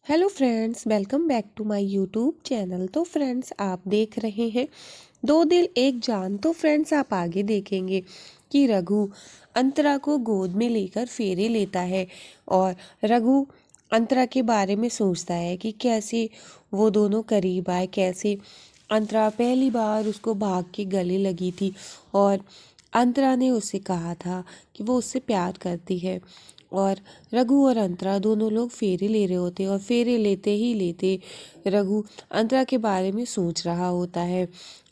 Hello friends, welcome back to my YouTube channel. तो friends, आप देख रहे हैं दो दिल एक जान। तो फ्रेंड्स, आप आगे देखेंगे कि रघु अंतरा को गोद में लेकर फेरे लेता है और रघु अंतरा के बारे में सोचता है कि कैसे वो दोनों करीब आए, कैसे अंतरा पहली बार उसको भाग के गले लगी थी और अंतरा ने उससे कहा था कि वो उससे प्यार करती है। और रघु और अंतरा दोनों लोग फेरे ले रहे होते और फेरे लेते ही लेते रघु अंतरा के बारे में सोच रहा होता है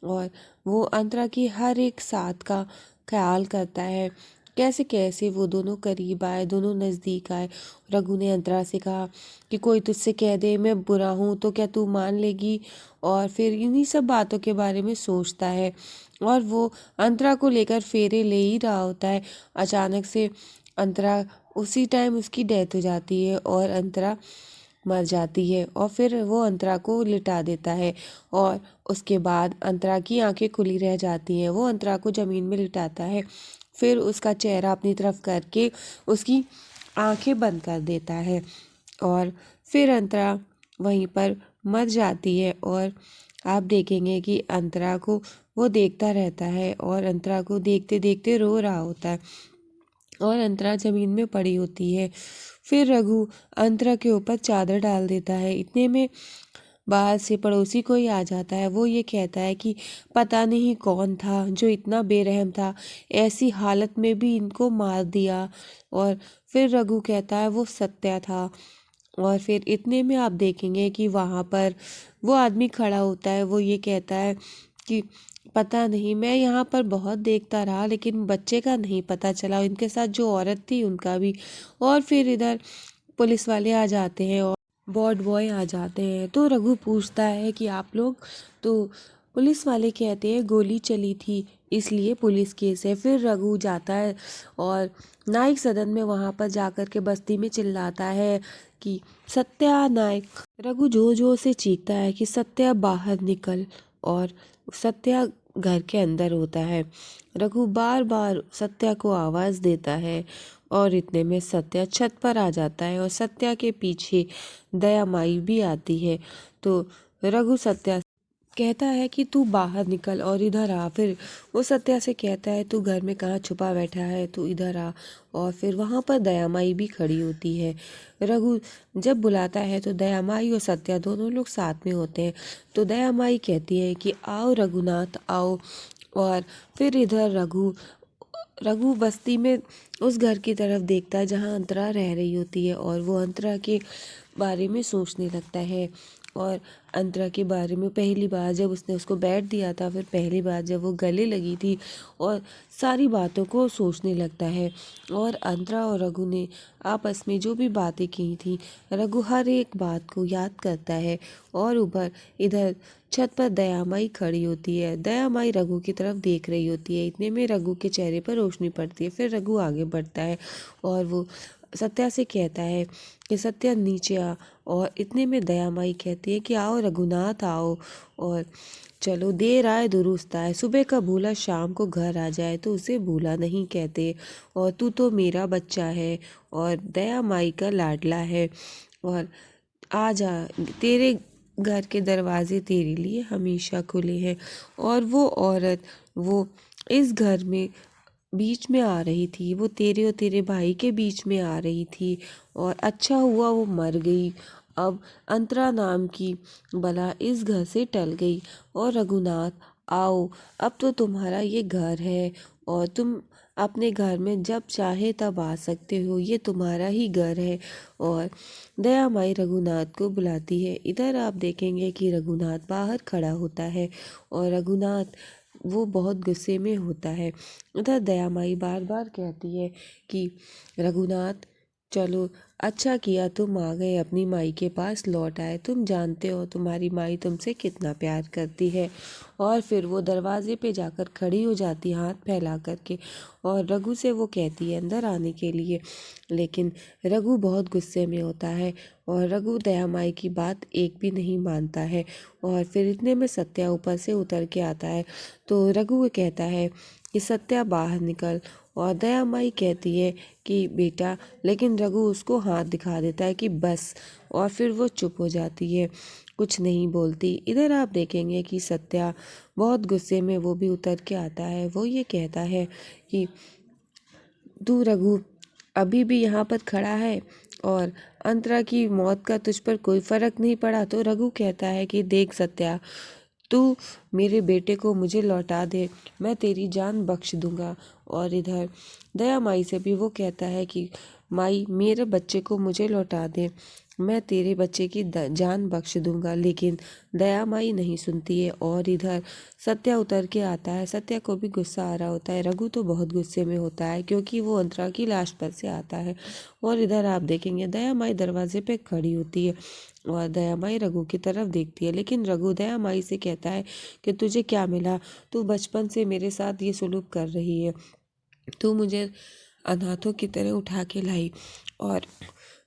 और वो अंतरा की हर एक साथ का ख्याल करता है, कैसे कैसे वो दोनों करीब आए, दोनों नज़दीक आए। रघु ने अंतरा से कहा कि कोई तुझसे कह दे मैं बुरा हूँ तो क्या तू मान लेगी। और फिर इन्हीं सब बातों के बारे में सोचता है और वो अंतरा को लेकर फेरे ले ही रहा होता है। अचानक से अंतरा उसी टाइम उसकी डेथ हो जाती है और अंतरा मर जाती है और फिर वो अंतरा को लिटा देता है और उसके बाद अंतरा की आंखें खुली रह जाती हैं। वो अंतरा को ज़मीन में लिटाता है, फिर उसका चेहरा अपनी तरफ करके उसकी आंखें बंद कर देता है और फिर अंतरा वहीं पर मर जाती है। और आप देखेंगे कि अंतरा को वो देखता रहता है और अंतरा को देखते देखते रो रहा होता है और अंतरा जमीन में पड़ी होती है। फिर रघु अंतरा के ऊपर चादर डाल देता है। इतने में बाहर से पड़ोसी कोई आ जाता है। वो ये कहता है कि पता नहीं कौन था जो इतना बेरहम था, ऐसी हालत में भी इनको मार दिया। और फिर रघु कहता है वो सत्या था। और फिर इतने में आप देखेंगे कि वहाँ पर वो आदमी खड़ा होता है। वो ये कहता है कि पता नहीं, मैं यहाँ पर बहुत देखता रहा लेकिन बच्चे का नहीं पता चला, इनके साथ जो औरत थी उनका भी। और फिर इधर पुलिस वाले आ जाते हैं और वार्ड बॉय आ जाते हैं। तो रघु पूछता है कि आप लोग, तो पुलिस वाले कहते हैं गोली चली थी इसलिए पुलिस केस है। फिर रघु जाता है और न्यायिक सदन में वहाँ पर जाकर के बस्ती में चिल्लाता है कि सत्या नायक। रघु जोर जोर से चीखता है कि सत्या बाहर निकल। और सत्या घर के अंदर होता है। रघु बार बार सत्या को आवाज़ देता है और इतने में सत्या छत पर आ जाता है और सत्या के पीछे दया माई भी आती है। तो रघु सत्या कहता है कि तू बाहर निकल और इधर आ। फिर वो सत्या से कहता है तू घर में कहाँ छुपा बैठा है, तू इधर आ। और फिर वहाँ पर दया माई भी खड़ी होती है। रघु जब बुलाता है तो दया माई और सत्या दोनों लोग साथ में होते हैं। तो दया माई कहती है कि आओ रघुनाथ आओ। और फिर इधर रघु रघु बस्ती में उस घर की तरफ देखता है जहाँ अंतरा रह रही होती है और वो अंतरा के बारे में सोचने लगता है। और अंतरा के बारे में पहली बार जब उसने उसको बैठ दिया था, फिर पहली बार जब वो गले लगी थी, और सारी बातों को सोचने लगता है। और अंतरा और रघु ने आपस में जो भी बातें की थी, रघु हर एक बात को याद करता है। और ऊपर इधर छत पर दयामाई खड़ी होती है। दयामाई रघु की तरफ देख रही होती है। इतने में रघु के चेहरे पर रोशनी पड़ती है। फिर रघु आगे बढ़ता है और वो सत्या से कहता है कि सत्या नीचे आ। और इतने में दयामाई कहती है कि आओ रघुनाथ आओ। और चलो देर आए दुरुस्त आए, सुबह का भूला शाम को घर आ जाए तो उसे भूला नहीं कहते। और तू तो मेरा बच्चा है और दया माई का लाडला है। और आ जा, तेरे घर के दरवाजे तेरे लिए हमेशा खुले हैं। और वो औरत वो इस घर में बीच में आ रही थी, वो तेरे और तेरे भाई के बीच में आ रही थी और अच्छा हुआ वो मर गई। अब अंतरा नाम की बला इस घर से टल गई। और रघुनाथ आओ, अब तो तुम्हारा ये घर है और तुम अपने घर में जब चाहे तब आ सकते हो, ये तुम्हारा ही घर है। और दया माई रघुनाथ को बुलाती है। इधर आप देखेंगे कि रघुनाथ बाहर खड़ा होता है और रघुनाथ वो बहुत गुस्से में होता है। उधर दया माई बार बार कहती है कि रघुनाथ चलो, अच्छा किया तुम आ गए, अपनी माई के पास लौट आए। तुम जानते हो तुम्हारी माई तुमसे कितना प्यार करती है। और फिर वो दरवाजे पे जाकर खड़ी हो जाती है हाथ फैला करके और रघु से वो कहती है अंदर आने के लिए। लेकिन रघु बहुत गुस्से में होता है और रघु दया माई की बात एक भी नहीं मानता है। और फिर इतने में सत्या ऊपर से उतर के आता है। तो रघु कहता है कि सत्या बाहर निकल। और दया माई कहती है कि बेटा, लेकिन रघु उसको हाथ दिखा देता है कि बस, और फिर वो चुप हो जाती है, कुछ नहीं बोलती। इधर आप देखेंगे कि सत्या बहुत गुस्से में वो भी उतर के आता है। वो ये कहता है कि तू रघु अभी भी यहाँ पर खड़ा है और अंतरा की मौत का तुझ पर कोई फर्क नहीं पड़ा। तो रघु कहता है कि देख सत्या, तू मेरे बेटे को मुझे लौटा दे, मैं तेरी जान बख्श दूंगा। और इधर दया माई से भी वो कहता है कि माई, मेरे बच्चे को मुझे लौटा दे, मैं तेरे बच्चे की जान बख्श दूंगा। लेकिन दया माई नहीं सुनती है। और इधर सत्या उतर के आता है। सत्या को भी गुस्सा आ रहा होता है। रघु तो बहुत गुस्से में होता है क्योंकि वो अंतरा की लाश पर से आता है। और इधर आप देखेंगे दया माई दरवाजे पे खड़ी होती है और दया माई रघु की तरफ देखती है। लेकिन रघु दया माई से कहता है कि तुझे क्या मिला, तू बचपन से मेरे साथ ये सुलूक कर रही है, तू मुझे अनाथों की तरह उठा के लाई और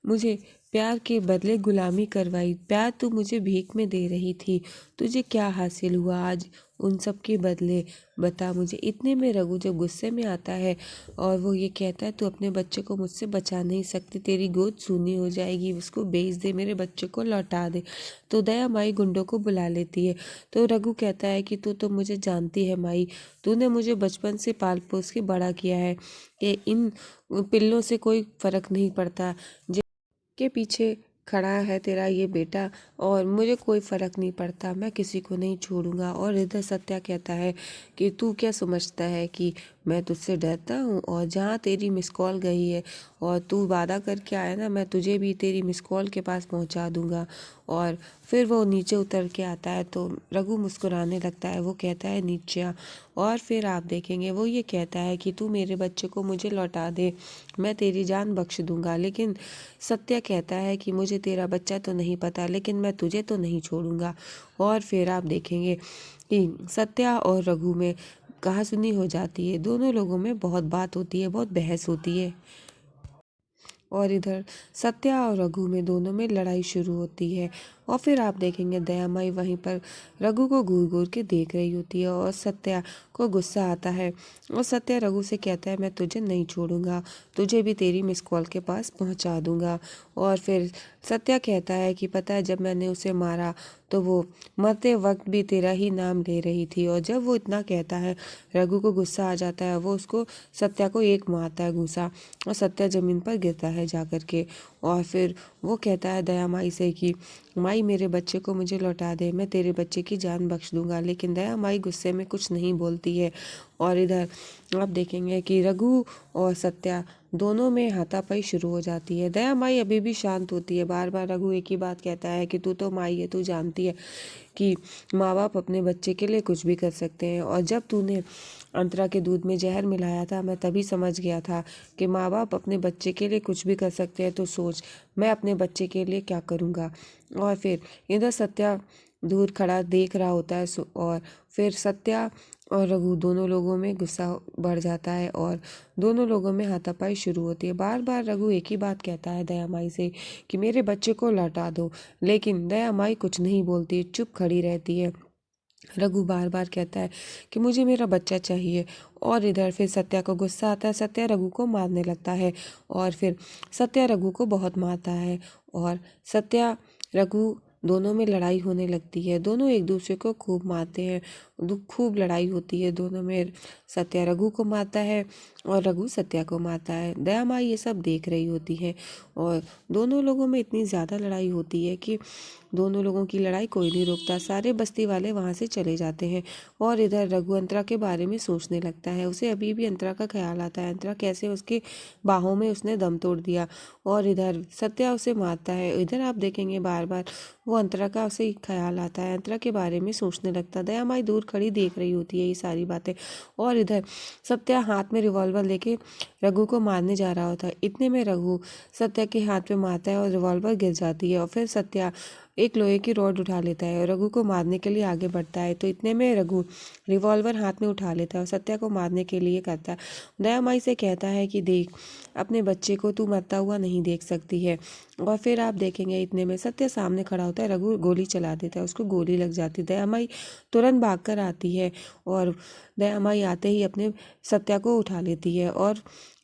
मुझे प्यार के बदले गुलामी करवाई। प्यार तू मुझे भीख में दे रही थी, तुझे क्या हासिल हुआ आज उन सब के बदले, बता मुझे। इतने में रघु जब गुस्से में आता है और वो ये कहता है तू अपने बच्चे को मुझसे बचा नहीं सकती, तेरी गोद सूनी हो जाएगी, उसको बेच दे, मेरे बच्चे को लौटा दे। तो दया माई गुंडों को बुला लेती है। तो रघु कहता है कि तू तो मुझे जानती है माई, तूने मुझे बचपन से पाल पोस के बड़ा किया है कि इन पिल्लों से कोई फर्क नहीं पड़ता के पीछे खड़ा है तेरा ये बेटा, और मुझे कोई फ़र्क नहीं पड़ता, मैं किसी को नहीं छोड़ूंगा। और इधर सत्या कहता है कि तू क्या समझता है कि मैं तुझसे डरता हूँ, और जहाँ तेरी मिस कॉल गई है और तू वादा करके आया ना, मैं तुझे भी तेरी मिस कॉल के पास पहुँचा दूँगा। और फिर वो नीचे उतर के आता है तो रघु मुस्कुराने लगता है। वो कहता है नीचे आ। और फिर आप देखेंगे वो ये कहता है कि तू मेरे बच्चे को मुझे लौटा दे, मैं तेरी जान बख्श दूंगा। लेकिन सत्या कहता है कि मुझे तेरा बच्चा तो नहीं पता, लेकिन मैं तुझे तो नहीं छोड़ूंगा। और फिर आप देखेंगे कि सत्या और रघु में कहासुनी हो जाती है। दोनों लोगों में बहुत बात होती है, बहुत बहस होती है। और इधर सत्या और रघु में दोनों में लड़ाई शुरू होती है। और फिर आप देखेंगे दया माई वहीं पर रघु को घूर घूर के देख रही होती है और सत्या को गुस्सा आता है। और सत्या रघु से कहता है मैं तुझे नहीं छोड़ूंगा, तुझे भी तेरी मिस कॉल के पास पहुंचा दूंगा। और फिर सत्या कहता है कि पता है जब मैंने उसे मारा तो वो मरते वक्त भी तेरा ही नाम ले रही थी। और जब वो इतना कहता है रघु को गुस्सा आ जाता है, वो उसको सत्या को एक मारता है घूसा, और सत्या जमीन पर गिरता है जाकर के। और फिर वो कहता है दया माई से कि माई मेरे बच्चे को मुझे लौटा दे, मैं तेरे बच्चे की जान बख्श दूंगा। लेकिन दया माई गुस्से में कुछ नहीं बोलती है। और इधर आप देखेंगे कि रघु और सत्या दोनों में हाथापाई शुरू हो जाती है। दया माई अभी भी शांत होती है। बार बार रघु एक ही बात कहता है कि तू तो माई है, तू जानती है कि माँ बाप अपने बच्चे के लिए कुछ भी कर सकते हैं, और जब तूने अंतरा के दूध में जहर मिलाया था मैं तभी समझ गया था कि माँ बाप अपने बच्चे के लिए कुछ भी कर सकते हैं। तो सोच मैं अपने बच्चे के लिए क्या करूँगा। और फिर इधर सत्या दूर खड़ा देख रहा होता है। और फिर सत्या और रघु दोनों लोगों में गुस्सा बढ़ जाता है और दोनों लोगों में हाथापाई शुरू होती है। बार बार रघु एक ही बात कहता है दया माई से कि मेरे बच्चे को लौटा दो, लेकिन दया माई कुछ नहीं बोलती, चुप खड़ी रहती है। रघु बार बार कहता है कि मुझे मेरा बच्चा चाहिए। और इधर फिर सत्या को गुस्सा आता है, सत्या रघु को मारने लगता है। और फिर सत्या रघु को बहुत मारता है और सत्या रघु दोनों में लड़ाई होने लगती है। दोनों एक दूसरे को खूब मारते हैं, खूब लड़ाई होती है दोनों में। सत्या रघु को मारता है और रघु सत्या को मारता है। दया माँ ये सब देख रही होती है और दोनों लोगों में इतनी ज़्यादा लड़ाई होती है कि दोनों लोगों की लड़ाई कोई नहीं रोकता। सारे बस्ती वाले वहाँ से चले जाते हैं। और इधर रघु अंतरा के बारे में सोचने लगता है। उसे अभी भी अंतरा का ख्याल आता है, अंतरा कैसे उसके बाहों में उसने दम तोड़ दिया। और इधर सत्या उसे मारता है। इधर आप देखेंगे बार बार वो अंतरा का उसे ख्याल आता है, अंतरा के बारे में सोचने लगता है। दया माई दूर खड़ी देख रही होती है ये सारी बातें। और इधर सत्या हाथ में रिवॉल्वर लेके रघु को मारने जा रहा होता है। इतने में रघु सत्या के हाथ में मारता है और रिवॉल्वर गिर जाती है। और फिर सत्या एक लोहे की रॉड उठा लेता है और रघु को मारने के लिए आगे बढ़ता है। तो इतने में रघु रिवॉल्वर हाथ में उठा लेता है और सत्या को मारने के लिए करता है। दया माई से कहता है कि देख, अपने बच्चे को तू मरता हुआ नहीं देख सकती है। और फिर आप देखेंगे इतने में सत्या सामने खड़ा होता है। है रघु गोली चला देता है, उसको गोली लग जाती है। दया माई तुरंत भागकर आती है और दया माई आते ही अपने सत्या को उठा लेती है और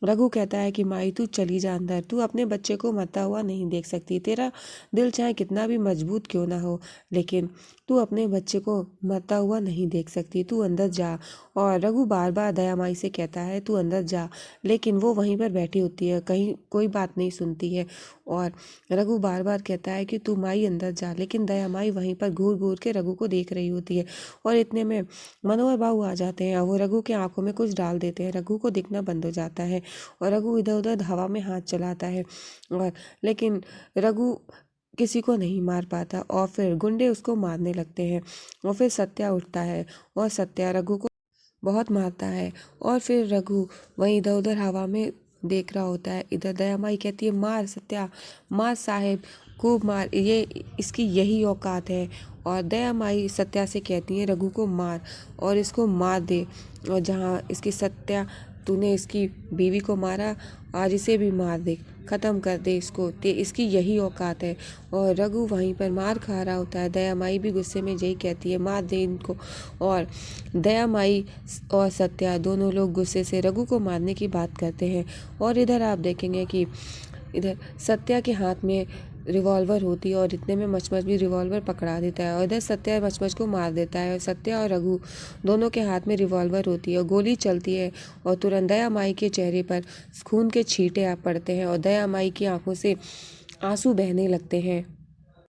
रघु कहता है कि माई तू चली जा अंदर, तू अपने बच्चे को मरता हुआ नहीं देख सकती। तेरा दिल चाहे कितना भी मजबूत क्यों ना हो, लेकिन तू अपने बच्चे को मरता हुआ नहीं देख सकती, तू अंदर जा। और रघु बार बार दया माई से कहता है तू अंदर जा, लेकिन वो वहीं पर बैठी होती है, कहीं कोई बात नहीं सुनती है। और रघु बार बार कहता है कि तू माई अंदर जा, लेकिन दया माई वहीं पर घूर घूर के रघु को देख रही होती है। और इतने में मनोहर बाबू आ जाते हैं, वो रघु के आंखों में कुछ डाल देते हैं, रघु को दिखना बंद हो जाता है और रघु इधर उधर हवा में हाथ चलाता है। और लेकिन रघु किसी को नहीं मार पाता और फिर गुंडे उसको मारने लगते हैं। और फिर सत्या उठता है और सत्या रघु को बहुत मारता है। और फिर रघु वहीं इधर उधर हवा में देख रहा होता है। इधर दया माई कहती है मार सत्या, मार साहेब, खूब मार, ये इसकी यही औकात है। और दया माई सत्या से कहती है रघु को मार और इसको मार दे, और जहाँ इसकी सत्या तूने इसकी बीवी को मारा, आज इसे भी मार दे, ख़त्म कर दे इसको, ते इसकी यही औकात है। और रघु वहीं पर मार खा रहा होता है। दया माई भी गुस्से में यही कहती है मार दे इनको। और दया माई और सत्या दोनों लोग गुस्से से रघु को मारने की बात करते हैं। और इधर आप देखेंगे कि इधर सत्या के हाथ में रिवॉल्वर होती है और इतने में मचमच भी रिवॉल्वर पकड़ा देता है और इधर सत्या मचमच को मार देता है। और सत्या और रघु दोनों के हाथ में रिवॉल्वर होती है और गोली चलती है और तुरंत दया माई के चेहरे पर खून के छींटे आ पड़ते हैं और दया माई की आंखों से आंसू बहने लगते हैं।